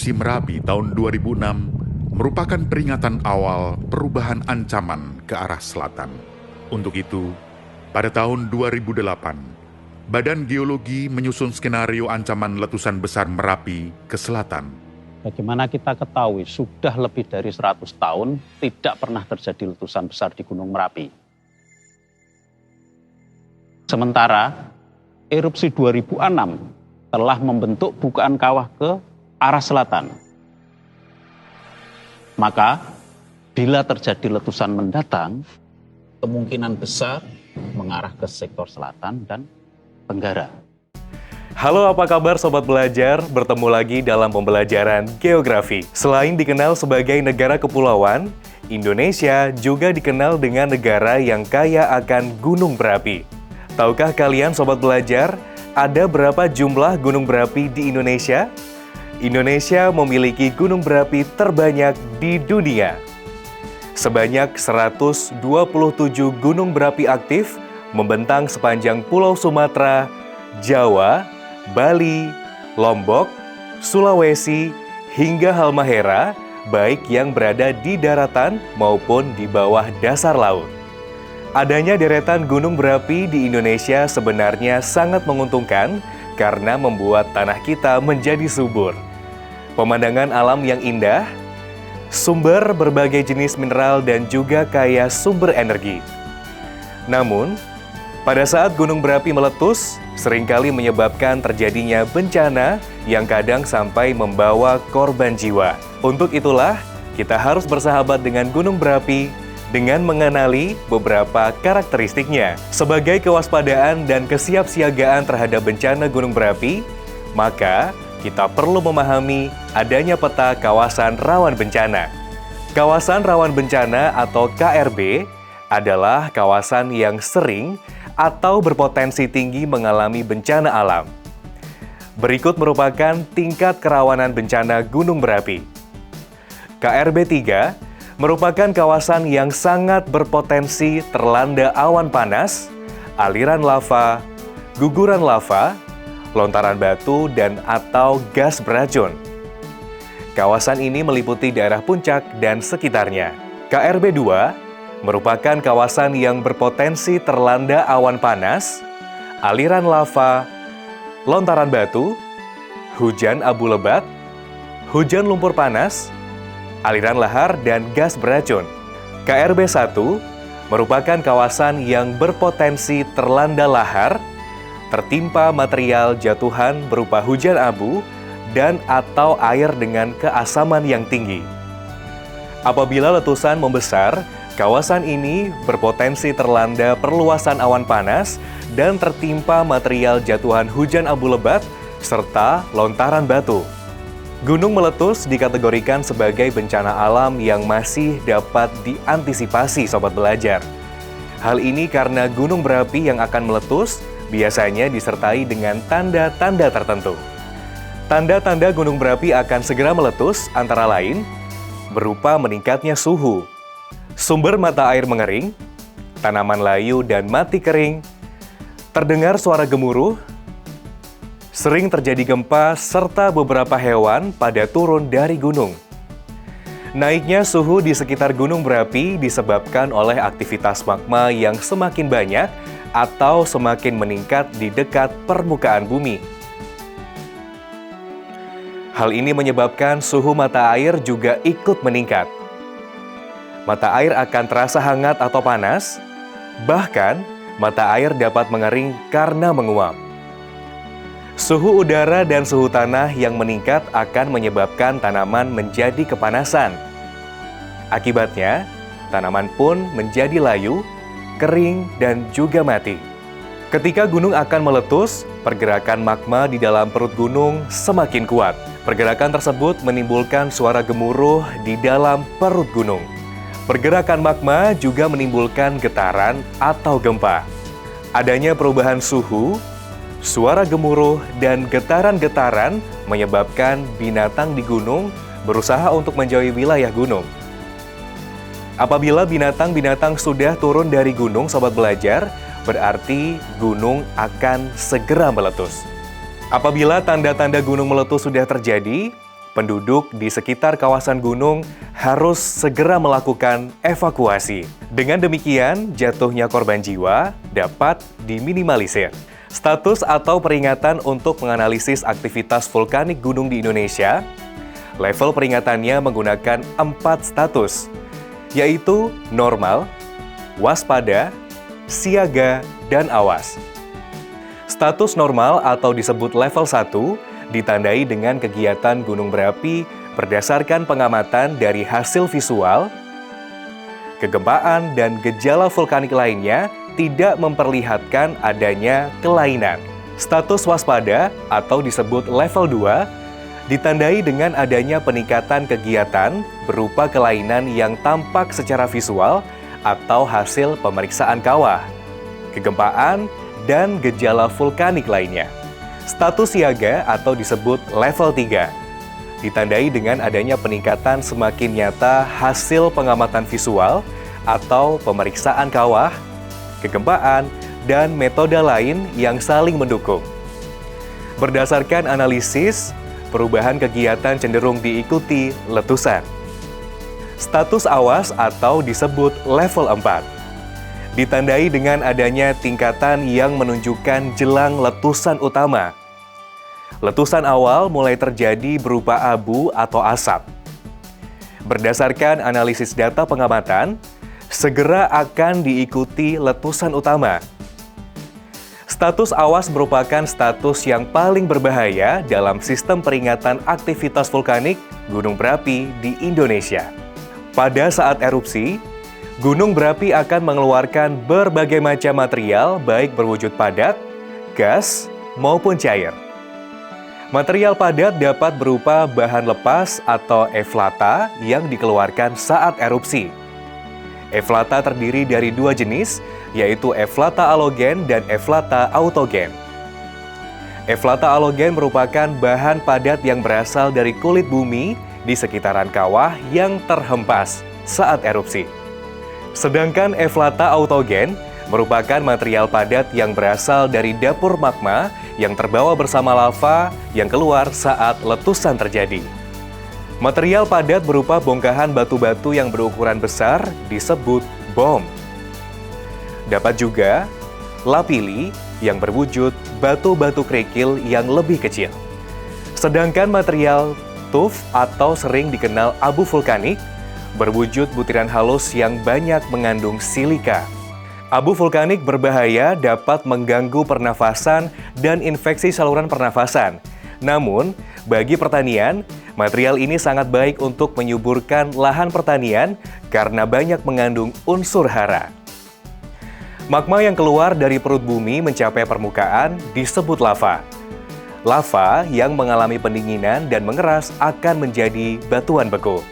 Erupsi Merapi tahun 2006 merupakan peringatan awal perubahan ancaman ke arah selatan. Untuk itu, pada tahun 2008, Badan Geologi menyusun skenario ancaman letusan besar Merapi ke selatan. Bagaimana kita ketahui sudah lebih dari 100 tahun tidak pernah terjadi letusan besar di Gunung Merapi. Sementara erupsi 2006 telah membentuk bukaan kawah ke arah selatan. Maka bila terjadi letusan mendatang, kemungkinan besar mengarah ke sektor selatan dan tenggara. Halo, apa kabar Sobat Belajar? Bertemu lagi dalam pembelajaran geografi. Selain dikenal sebagai negara kepulauan, Indonesia juga dikenal dengan negara yang kaya akan gunung berapi. Tahukah kalian Sobat Belajar, ada berapa jumlah gunung berapi di Indonesia? Indonesia memiliki gunung berapi terbanyak di dunia. Sebanyak 127 gunung berapi aktif membentang sepanjang Pulau Sumatera, Jawa, Bali, Lombok, Sulawesi, hingga Halmahera, baik yang berada di daratan maupun di bawah dasar laut. Adanya deretan gunung berapi di Indonesia sebenarnya sangat menguntungkan karena membuat tanah kita menjadi subur. Pemandangan alam yang indah, sumber berbagai jenis mineral dan juga kaya sumber energi. Namun, pada saat gunung berapi meletus, seringkali menyebabkan terjadinya bencana yang kadang sampai membawa korban jiwa. Untuk itulah, kita harus bersahabat dengan gunung berapi dengan mengenali beberapa karakteristiknya. Sebagai kewaspadaan dan kesiapsiagaan terhadap bencana gunung berapi, maka kita perlu memahami adanya peta kawasan rawan bencana. Kawasan rawan bencana atau KRB adalah kawasan yang sering atau berpotensi tinggi mengalami bencana alam. Berikut merupakan tingkat kerawanan bencana gunung berapi. KRB 3 merupakan kawasan yang sangat berpotensi terlanda awan panas, aliran lava, guguran lava, lontaran batu, dan atau gas beracun. Kawasan ini meliputi daerah Puncak dan sekitarnya. KRB 2 merupakan kawasan yang berpotensi terlanda awan panas, aliran lava, lontaran batu, hujan abu lebat, hujan lumpur panas, aliran lahar, dan gas beracun. KRB 1 merupakan kawasan yang berpotensi terlanda lahar, tertimpa material jatuhan berupa hujan abu, dan atau air dengan keasaman yang tinggi. Apabila letusan membesar, kawasan ini berpotensi terlanda perluasan awan panas dan tertimpa material jatuhan hujan abu lebat serta lontaran batu. Gunung meletus dikategorikan sebagai bencana alam yang masih dapat diantisipasi Sobat Belajar. Hal ini karena gunung berapi yang akan meletus biasanya disertai dengan tanda-tanda tertentu. Tanda-tanda gunung berapi akan segera meletus antara lain berupa meningkatnya suhu, sumber mata air mengering, tanaman layu dan mati kering, terdengar suara gemuruh, sering terjadi gempa, serta beberapa hewan pada turun dari gunung. Naiknya suhu di sekitar gunung berapi disebabkan oleh aktivitas magma yang semakin banyak atau semakin meningkat di dekat permukaan bumi. Hal ini menyebabkan suhu mata air juga ikut meningkat. Mata air akan terasa hangat atau panas, bahkan mata air dapat mengering karena menguap. Suhu udara dan suhu tanah yang meningkat akan menyebabkan tanaman menjadi kepanasan. Akibatnya, tanaman pun menjadi layu, kering, dan juga mati. Ketika gunung akan meletus, pergerakan magma di dalam perut gunung semakin kuat. Pergerakan tersebut menimbulkan suara gemuruh di dalam perut gunung. Pergerakan magma juga menimbulkan getaran atau gempa. Adanya perubahan suhu, suara gemuruh, dan getaran-getaran menyebabkan binatang di gunung berusaha untuk menjauhi wilayah gunung. Apabila binatang-binatang sudah turun dari gunung, Sobat Belajar, berarti gunung akan segera meletus. Apabila tanda-tanda gunung meletus sudah terjadi, penduduk di sekitar kawasan gunung harus segera melakukan evakuasi. Dengan demikian, jatuhnya korban jiwa dapat diminimalisir. Status atau peringatan untuk menganalisis aktivitas vulkanik gunung di Indonesia, level peringatannya menggunakan 4 status, yaitu normal, waspada, siaga, dan awas. Status normal atau disebut level 1 ditandai dengan kegiatan gunung berapi berdasarkan pengamatan dari hasil visual, kegempaan, dan gejala vulkanik lainnya tidak memperlihatkan adanya kelainan. Status waspada atau disebut level 2 ditandai dengan adanya peningkatan kegiatan berupa kelainan yang tampak secara visual atau hasil pemeriksaan kawah, kegempaan, dan gejala vulkanik lainnya. Status siaga atau disebut level 3 ditandai dengan adanya peningkatan semakin nyata hasil pengamatan visual atau pemeriksaan kawah, kegempaan, dan metode lain yang saling mendukung. Berdasarkan analisis, perubahan kegiatan cenderung diikuti letusan. Status awas atau disebut level 4 ditandai dengan adanya tingkatan yang menunjukkan jelang letusan utama. Letusan awal mulai terjadi berupa abu atau asap. Berdasarkan analisis data pengamatan, segera akan diikuti letusan utama. Status awas merupakan status yang paling berbahaya dalam sistem peringatan aktivitas vulkanik gunung berapi di Indonesia. Pada saat erupsi, gunung berapi akan mengeluarkan berbagai macam material baik berwujud padat, gas, maupun cair. Material padat dapat berupa bahan lepas atau eflata yang dikeluarkan saat erupsi. Eflata terdiri dari 2 jenis, yaitu eflata alogen dan eflata autogen. Eflata alogen merupakan bahan padat yang berasal dari kulit bumi di sekitaran kawah yang terhempas saat erupsi. Sedangkan eflata autogen merupakan material padat yang berasal dari dapur magma yang terbawa bersama lava yang keluar saat letusan terjadi. Material padat berupa bongkahan batu-batu yang berukuran besar disebut bom. Dapat juga lapili yang berwujud batu-batu kerikil yang lebih kecil. Sedangkan material tuff atau sering dikenal abu vulkanik berwujud butiran halus yang banyak mengandung silika. Abu vulkanik berbahaya, dapat mengganggu pernafasan dan infeksi saluran pernafasan. Namun, bagi pertanian, material ini sangat baik untuk menyuburkan lahan pertanian karena banyak mengandung unsur hara. Magma yang keluar dari perut bumi mencapai permukaan disebut lava. Lava yang mengalami pendinginan dan mengeras akan menjadi batuan beku.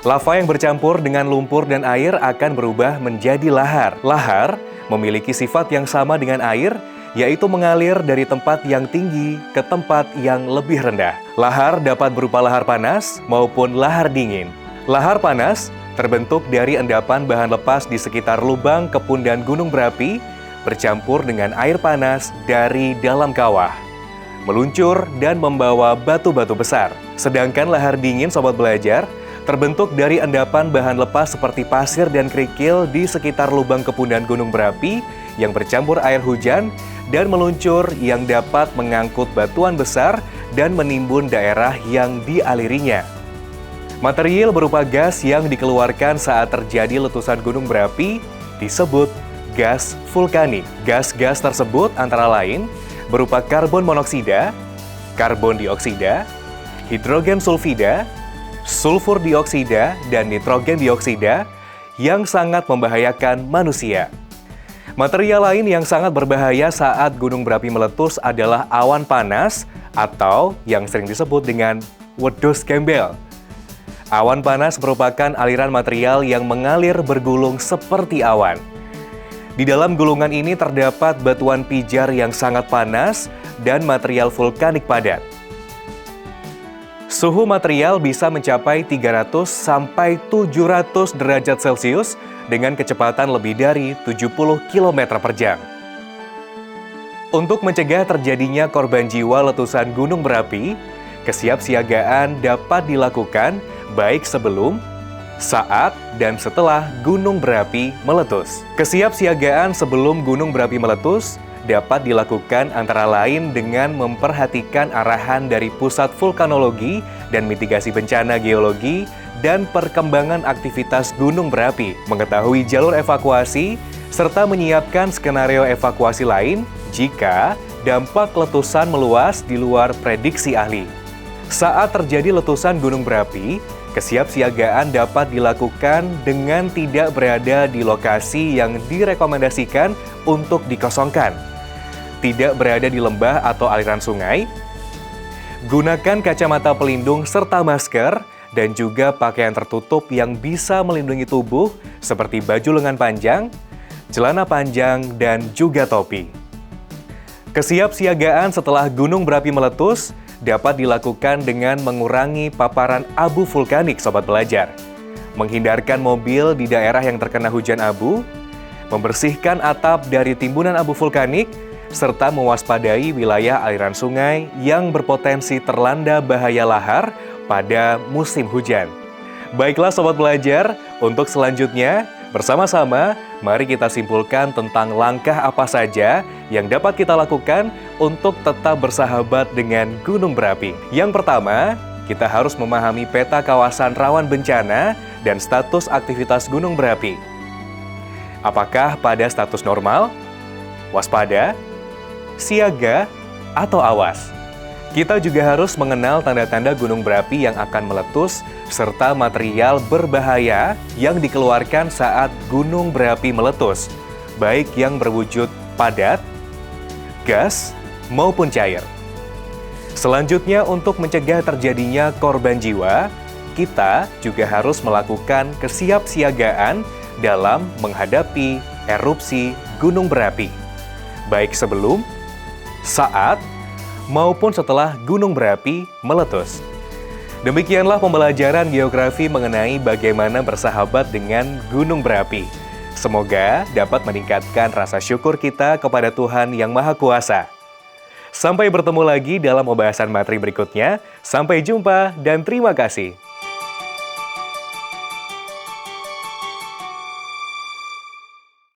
Lava yang bercampur dengan lumpur dan air akan berubah menjadi lahar. Lahar memiliki sifat yang sama dengan air, yaitu mengalir dari tempat yang tinggi ke tempat yang lebih rendah. Lahar dapat berupa lahar panas maupun lahar dingin. Lahar panas terbentuk dari endapan bahan lepas di sekitar lubang kepundan gunung berapi, bercampur dengan air panas dari dalam kawah, meluncur dan membawa batu-batu besar. Sedangkan lahar dingin, sobat belajar, terbentuk dari endapan bahan lepas seperti pasir dan kerikil di sekitar lubang kepundan gunung berapi yang bercampur air hujan dan meluncur yang dapat mengangkut batuan besar dan menimbun daerah yang dialirinya. Material berupa gas yang dikeluarkan saat terjadi letusan gunung berapi disebut gas vulkanik. Gas-gas tersebut antara lain berupa karbon monoksida, karbon dioksida, hidrogen sulfida, sulfur dioksida, dan nitrogen dioksida yang sangat membahayakan manusia. Material lain yang sangat berbahaya saat gunung berapi meletus adalah awan panas atau yang sering disebut dengan wedus gembel. Awan panas merupakan aliran material yang mengalir bergulung seperti awan. Di dalam gulungan ini terdapat batuan pijar yang sangat panas dan material vulkanik padat. Suhu material bisa mencapai 300 sampai 700 derajat Celcius dengan kecepatan lebih dari 70 km per jam. Untuk mencegah terjadinya korban jiwa letusan gunung berapi, Kesiapsiagaan dapat dilakukan baik sebelum, saat, dan setelah gunung berapi meletus. Kesiapsiagaan sebelum gunung berapi meletus dapat dilakukan antara lain dengan memperhatikan arahan dari Pusat Vulkanologi dan Mitigasi Bencana Geologi dan perkembangan aktivitas gunung berapi, mengetahui jalur evakuasi, serta menyiapkan skenario evakuasi lain jika dampak letusan meluas di luar prediksi ahli. Saat terjadi letusan gunung berapi, kesiapsiagaan dapat dilakukan dengan tidak berada di lokasi yang direkomendasikan untuk dikosongkan, tidak berada di lembah atau aliran sungai, gunakan kacamata pelindung serta masker, dan juga pakaian tertutup yang bisa melindungi tubuh seperti baju lengan panjang, celana panjang, dan juga topi. Kesiapsiagaan setelah gunung berapi meletus dapat dilakukan dengan mengurangi paparan abu vulkanik, sobat belajar, menghindarkan mobil di daerah yang terkena hujan abu, membersihkan atap dari timbunan abu vulkanik, serta mewaspadai wilayah aliran sungai yang berpotensi terlanda bahaya lahar pada musim hujan. Baiklah sobat belajar, untuk selanjutnya bersama-sama mari kita simpulkan tentang langkah apa saja yang dapat kita lakukan untuk tetap bersahabat dengan gunung berapi. Yang pertama, kita harus memahami peta kawasan rawan bencana dan status aktivitas gunung berapi. Apakah pada status normal, waspada, siaga, atau awas? Kita juga harus mengenal tanda-tanda gunung berapi yang akan meletus serta material berbahaya yang dikeluarkan saat gunung berapi meletus, baik yang berwujud padat, gas, maupun cair. Selanjutnya, untuk mencegah terjadinya korban jiwa, kita juga harus melakukan kesiapsiagaan dalam menghadapi erupsi gunung berapi, baik sebelum, saat, maupun setelah gunung berapi meletus. Demikianlah pembelajaran geografi mengenai bagaimana bersahabat dengan gunung berapi. Semoga dapat meningkatkan rasa syukur kita kepada Tuhan Yang Maha Kuasa. Sampai bertemu lagi dalam pembahasan materi berikutnya. Sampai jumpa dan terima kasih.